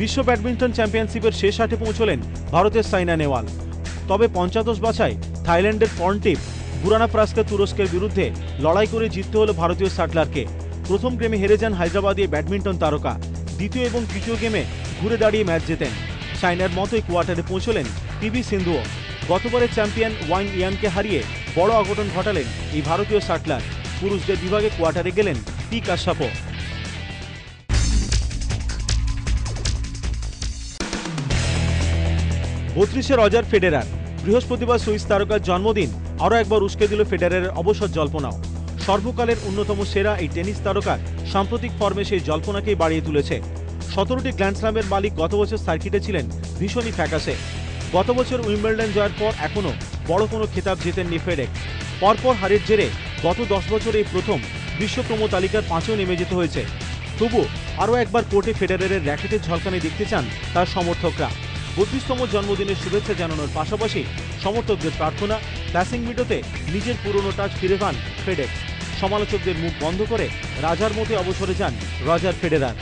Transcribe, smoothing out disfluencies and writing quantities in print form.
বিশ্ব ব্যাডমিন্টন চ্যাম্পিয়নশিপের শেষ আটে পৌঁছলেন ভারতের সাইনা নেহওয়াল। তবে পঞ্চদশ বাছাই থাইল্যান্ডের পর্নটিপ বুরানা প্রাসকে তুরস্কের বিরুদ্ধে লড়াই করে জিততে হলো ভারতীয় শাটলারকে। প্রথম গেমে হেরে যান হায়দ্রাবাদীয় ব্যাডমিন্টন তারকা। দ্বিতীয় এবং তৃতীয় গেমে ঘুরে দাঁড়িয়ে ম্যাচ জেতেন। সাইনার মতোই কোয়ার্টারে পৌঁছলেন পিভি সিন্ধুও। গতবারের চ্যাম্পিয়ন ওয়াং ইয়ানকে হারিয়ে বড় অঘটন ঘটালেন এই ভারতীয় শাটলার। পুরুষদের বিভাগে কোয়ার্টারে গেলেন পি কাশ্যপও। 32-এ রজার ফেডেরার। বৃহস্পতিবার সুইস তারকার জন্মদিন আরও একবার উস্কে দিল ফেডারারের অবসর জল্পনাও। সর্বকালের অন্যতম সেরা এই টেনিস তারকার সাম্প্রতিক ফর্মে সেই জল্পনাকেই বাড়িয়ে তুলেছে। 17টি গ্র্যান্ডস্ল্যামের মালিক গত বছর সার্কিটে ছিলেন ভীষণই ফ্যাকাশে। গত বছর উইম্বলডন জয়ের পর এখনও বড় কোনো খেতাব জেতেননি ফেডেক্স। পরপর হারের জেরে গত 10 বছরে এই প্রথম বিশ্ব ক্রম তালিকার 5এও নেমে যেতে হয়েছে। তবু আরও একবার কোর্টে ফেডারারের র্যাকেটের ঝলকানি দেখতে চান তার সমর্থকরা। 32তম জন্মদিনের শুভেচ্ছা জানানোর পাশাপাশি সমর্থকদের প্রার্থনা, প্যাসিং ভিডিওতে নিজের পুরনো টাচ ফিরে পান ফেডেক্স। সমালোচকদের মুখ বন্ধ করে রাজার মতে অবসরে যান রজার ফেডেরার।